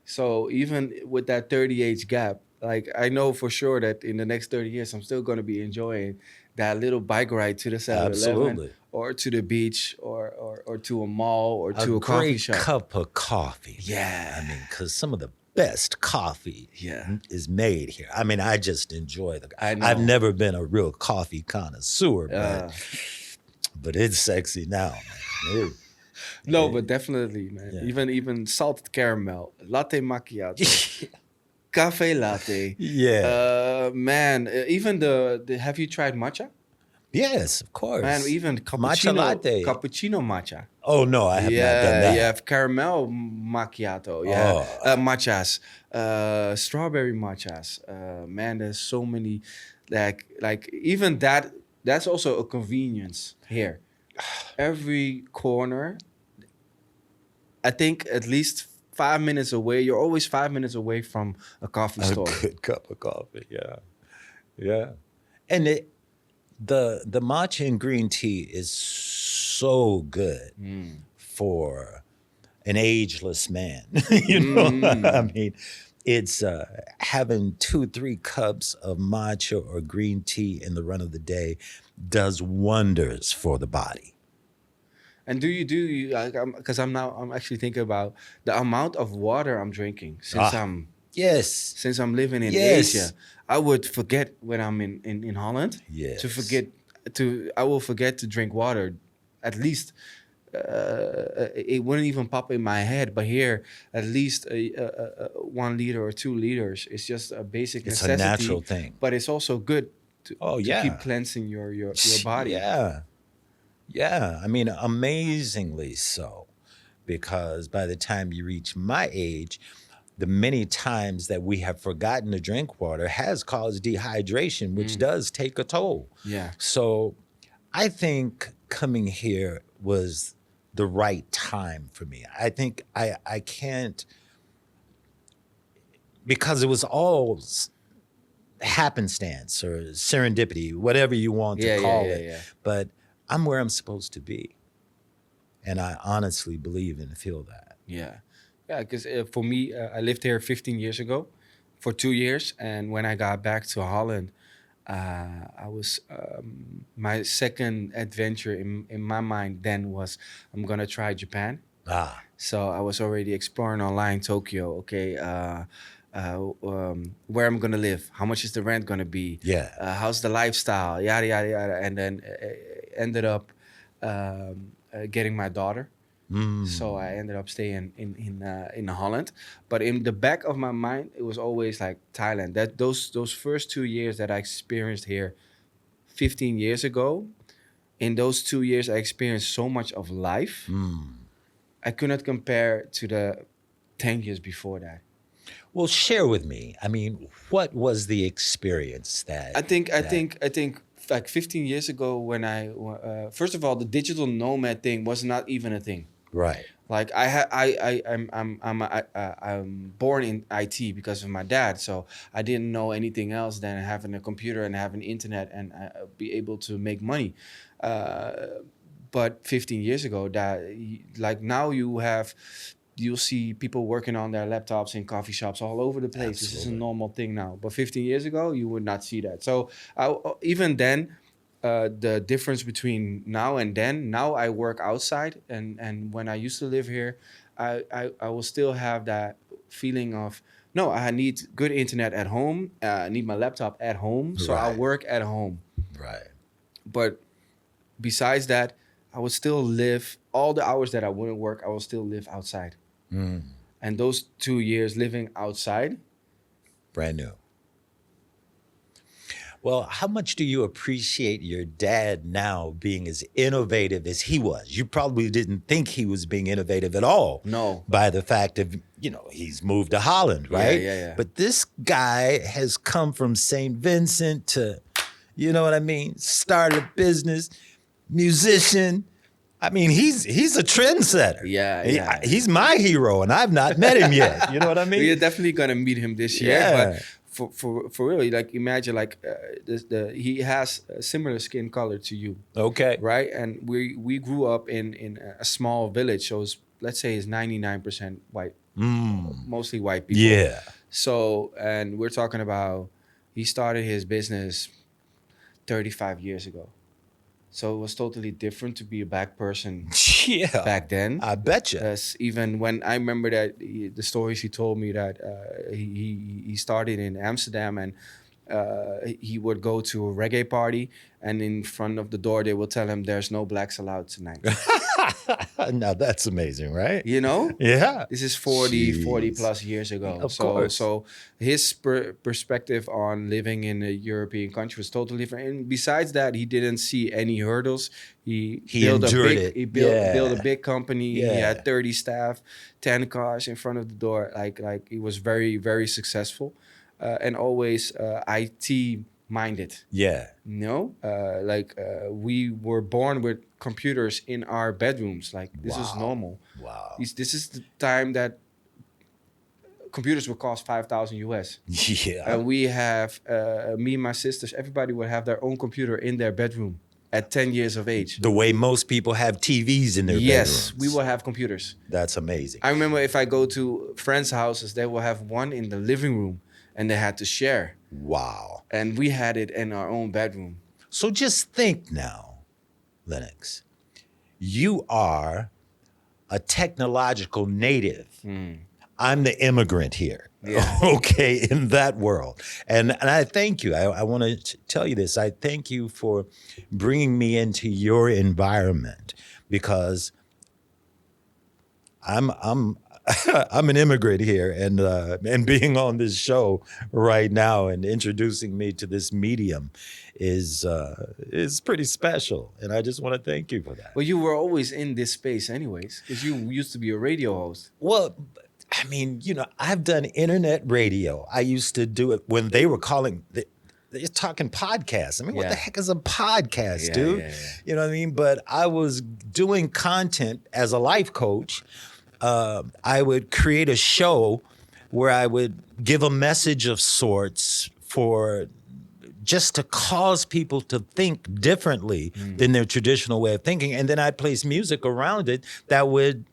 So even with that 30 age gap, like I know for sure that in the next 30 years, I'm still going to be enjoying that little bike ride to the 7-Eleven Absolutely. or to the beach or to a mall or to a great coffee shop. cup of coffee. Yeah. I mean, because some of the best coffee Yeah. is made here. I mean, I just enjoy I know. I've never been a real coffee connoisseur, Uh, but it's sexy now, man. No, but definitely, man. Yeah. Even salted caramel, latte macchiato, cafe latte. Yeah. Man, even the have you tried matcha? Yes, of course. Man, even Matcha cappuccino, latte. cappuccino matcha. Oh, no, I have not done that. You have caramel macchiato. Yeah, Oh. matchas, strawberry matchas. Man, there's so many. Like even that. That's also a convenience here. Every corner, I think at least 5 minutes away. You're always 5 minutes away from a coffee A store. good cup of coffee, yeah. Yeah. And the matcha and green tea is so good for an ageless man. You know, I mean, it's having 2-3 cups of matcha or green tea in the run of the day does wonders for the body. And do you like? Because I'm actually thinking about the amount of water I'm drinking Yes. since I'm living in Yes. Asia. I would forget when I'm in Holland. Yes. I will forget to drink water, at least. It wouldn't even pop in my head, but here at least 1 liter or 2 liters. It's just a basic It's necessity. a natural thing. But it's also good to yeah. keep cleansing your body. Yeah. Yeah. I mean, amazingly so. Because by the time you reach my age, the many times that we have forgotten to drink water has caused dehydration, which does take a toll. Yeah. So I think coming here was the right time for me. I think I can't, because it was all happenstance or serendipity, whatever you want to call it. Yeah. But I'm where I'm supposed to be. And I honestly believe and feel that. Yeah. Yeah, because for me, I lived here 15 years ago for 2 years. And when I got back to Holland, I was my second adventure in my mind then was I'm gonna try Japan. So I was already exploring online Tokyo. Okay, where I'm gonna live, how much is the rent gonna be? How's the lifestyle? Yada yada yada. And then ended up getting my daughter. So I ended up staying in Holland, but in the back of my mind, it was always like Thailand. That those first 2 years that I experienced here, 15 years ago, in those 2 years I experienced so much of life. I could not compare to the 10 years before that. Well, share with me. I mean, what was the experience that? I think like 15 years ago when first of all, the digital nomad thing was not even a thing. Right. Like I'm born in IT because of my dad, so I didn't know anything else than having a computer and having internet and be able to make money. But 15 years ago, like now you'll see people working on their laptops in coffee shops all over the place. Absolutely. This is a normal thing now. But 15 years ago, you would not see that. So even then, the difference between now and then, now I work outside. And when I used to live here, I will still have that feeling of, no, I need good internet at home. I need my laptop at home. So I work at home. Right. But besides that, I would still live all the hours that I wouldn't work. I will still live outside. And those 2 years living outside, brand new. Well, how much do you appreciate your dad now being as innovative as he was? You probably didn't think he was being innovative at all. No. By the fact of, he's moved to Holland, right? Yeah. But this guy has come from St. Vincent to, you know what I mean? Started a business, musician. I mean, he's a trendsetter. Yeah. He's my hero, and I've not met him yet. You know what I mean? We're definitely gonna meet him this year. Yeah. But for really, like imagine like he has a similar skin color to you. Okay. Right, and we grew up in a small village, so let's say it's 99% white, mostly white people. Yeah. So, and we're talking about he started his business 35 years ago. So it was totally different to be a black person back then. I betcha. Even when I remember that the stories he told me that he started in Amsterdam and he would go to a reggae party and in front of the door they will tell him there's no blacks allowed tonight. Now that's amazing, right? You know? Yeah. This is 40 plus years ago. Of course. So his perspective on living in a European country was totally different. And besides that, he didn't see any hurdles. He built He built a big company. Yeah. He had 30 staff, 10 cars in front of the door. Like he was very, very successful. And always IT minded. Yeah. We were born with computers in our bedrooms. Like this is normal. Wow. This is the time that computers would cost $5,000 US. Yeah. And we have me and my sisters. Everybody would have their own computer in their bedroom at 10 years of age. The way most people have TVs in their bedrooms. Yes, we will have computers. That's amazing. I remember if I go to friends' houses, they will have one in the living room. And they had to share. Wow. And we had it in our own bedroom. So just think now, Lennox. you are a technological native. I'm the immigrant here. Yeah. Okay, in that world. And I thank you. I want to tell you this. I thank you for bringing me into your environment, because I'm I'm an immigrant here, and being on this show right now and introducing me to this medium is pretty special, and I just want to thank you for that. Well, you were always in this space anyways, because you used to be a radio host. Well, I mean, I've done internet radio. I used to do it when they were calling. They're talking podcasts. I mean, what the heck is a podcast, dude? Yeah. You know what I mean? But I was doing content as a life coach. I would create a show where I would give a message of sorts for just to cause people to think differently than their traditional way of thinking. And then I'd place music around it that would,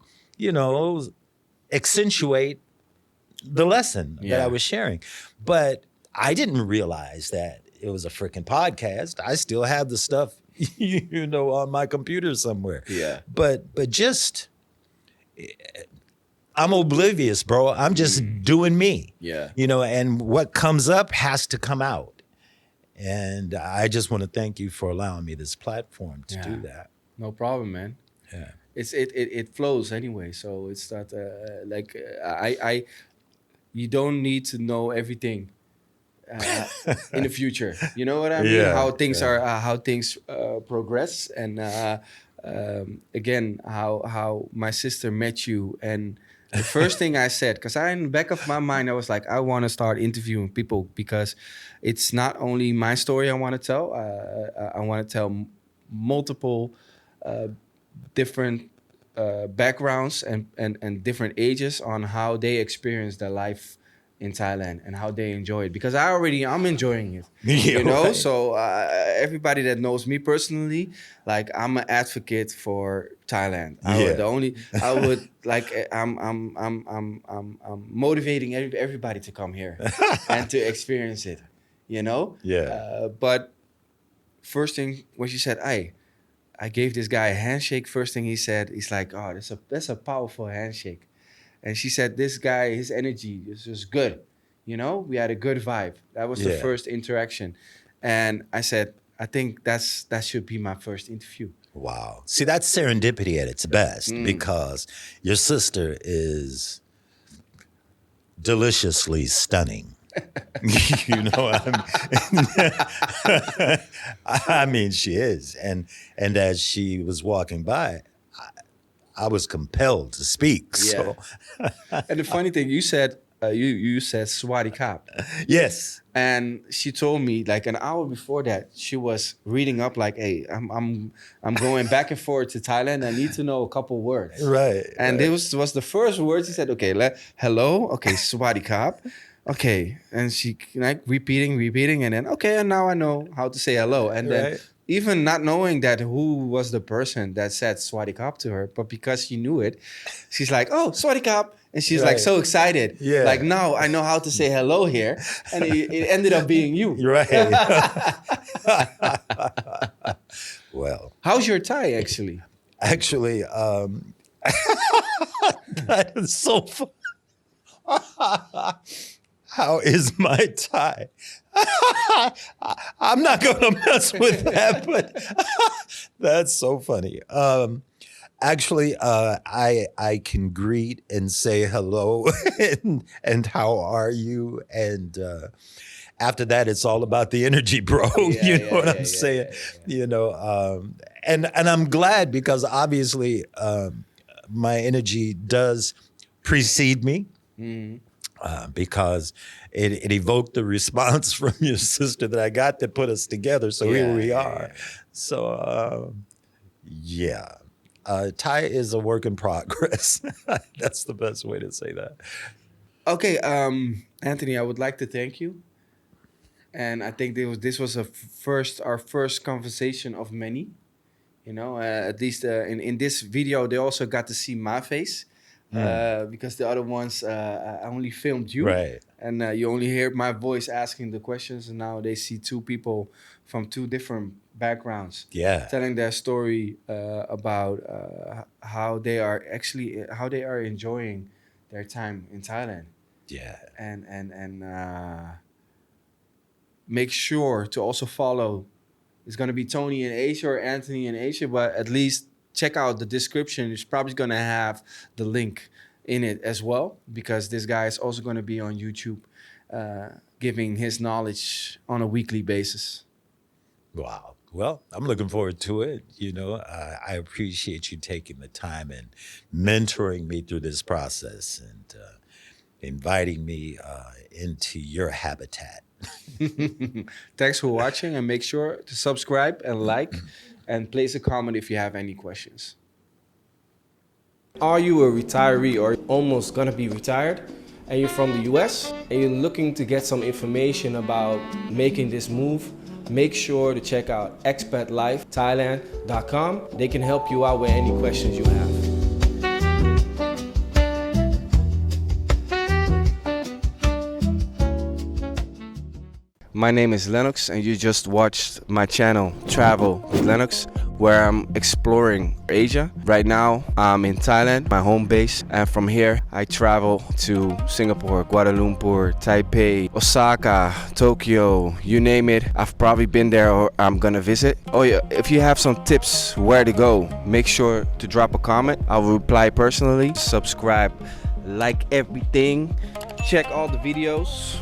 accentuate the lesson that I was sharing. But I didn't realize that it was a freaking podcast. I still have the stuff, on my computer somewhere. Yeah. But just, I'm oblivious, bro. I'm just doing me. Yeah. And what comes up has to come out. And I just want to thank you for allowing me this platform to do that. No problem, man. Yeah. It flows anyway, so it's not you don't need to know everything in the future. You know what I mean? Yeah, How things are, how things progress, and again, how my sister met you. And the first thing I said, because in the back of my mind, I was like, I want to start interviewing people, because it's not only my story I want to tell. I want to tell multiple different backgrounds and different ages on how they experience their life in Thailand and how they enjoy it, because I'm enjoying it, Right. So everybody that knows me personally, like, I'm an advocate for Thailand. I'm motivating everybody to come here and to experience it, but first thing when she said, I gave this guy a handshake. First thing he said, he's like, oh, that's a powerful handshake. And she said, this guy, his energy is just good. We had a good vibe. That was the first interaction. And I said, I think that should be my first interview. Wow. See, that's serendipity at its best, because your sister is deliciously stunning. I mean, she is. And as she was walking by, I was compelled to speak. So. And the funny thing, you said, you said Swati Kap. Yes. And she told me, like, an hour before that, she was reading up, like, hey, I'm going back and forth to Thailand. I need to know a couple words. Right. And it was the first words. She said, okay, hello, okay, Swati Kap. Okay, and she like repeating, and then and now I know how to say hello. And then even not knowing that who was the person that said Swati Kap to her, but because she knew it, she's like, oh, Swati Kap. And she's like so excited. Yeah. Like, now I know how to say hello here. And it ended up being you. Right. Well. How's your Thai, actually? Actually, that is so fun. How is my Thai? I'm not going to mess with that, but that's so funny. Actually, I can greet and say hello and how are you? And after that, it's all about the energy, bro. You know what I'm saying? And I'm glad, because obviously my energy does precede me. Because it evoked the response from your sister that I got that put us together. So here we are. So, Thai is a work in progress. That's the best way to say that. Okay, Anthony, I would like to thank you. And I think this was our first conversation of many. At least in this video, they also got to see my face. Because the other ones, I only filmed you. Right. and you only hear my voice asking the questions, and now they see two people from two different backgrounds Yeah. telling their story about how they are enjoying their time in Thailand. Yeah. And make sure to also follow. It's going to be Tony in Asia or Anthony in Asia, but at least check out the description. It's probably going to have the link in it as well, because this guy is also going to be on YouTube giving his knowledge on a weekly basis. Wow. Well, I'm looking forward to it. You know, I appreciate you taking the time and mentoring me through this process and inviting me into your habitat. Thanks for watching, and make sure to subscribe and like and place a comment if you have any questions. Are you a retiree or almost gonna be retired and you're from the US and you're looking to get some information about making this move? Make sure to check out expatlifethailand.com. They can help you out with any questions you have. My name is Lennox, and you just watched my channel Travel with Lennox, where I'm exploring Asia. Right now I'm in Thailand, my home base, and from here I travel to Singapore, Kuala Lumpur, Taipei, Osaka, Tokyo, you name it. I've probably been there or I'm gonna visit. Oh yeah, if you have some tips where to go, make sure to drop a comment. I'll reply personally. Subscribe, like everything, check all the videos.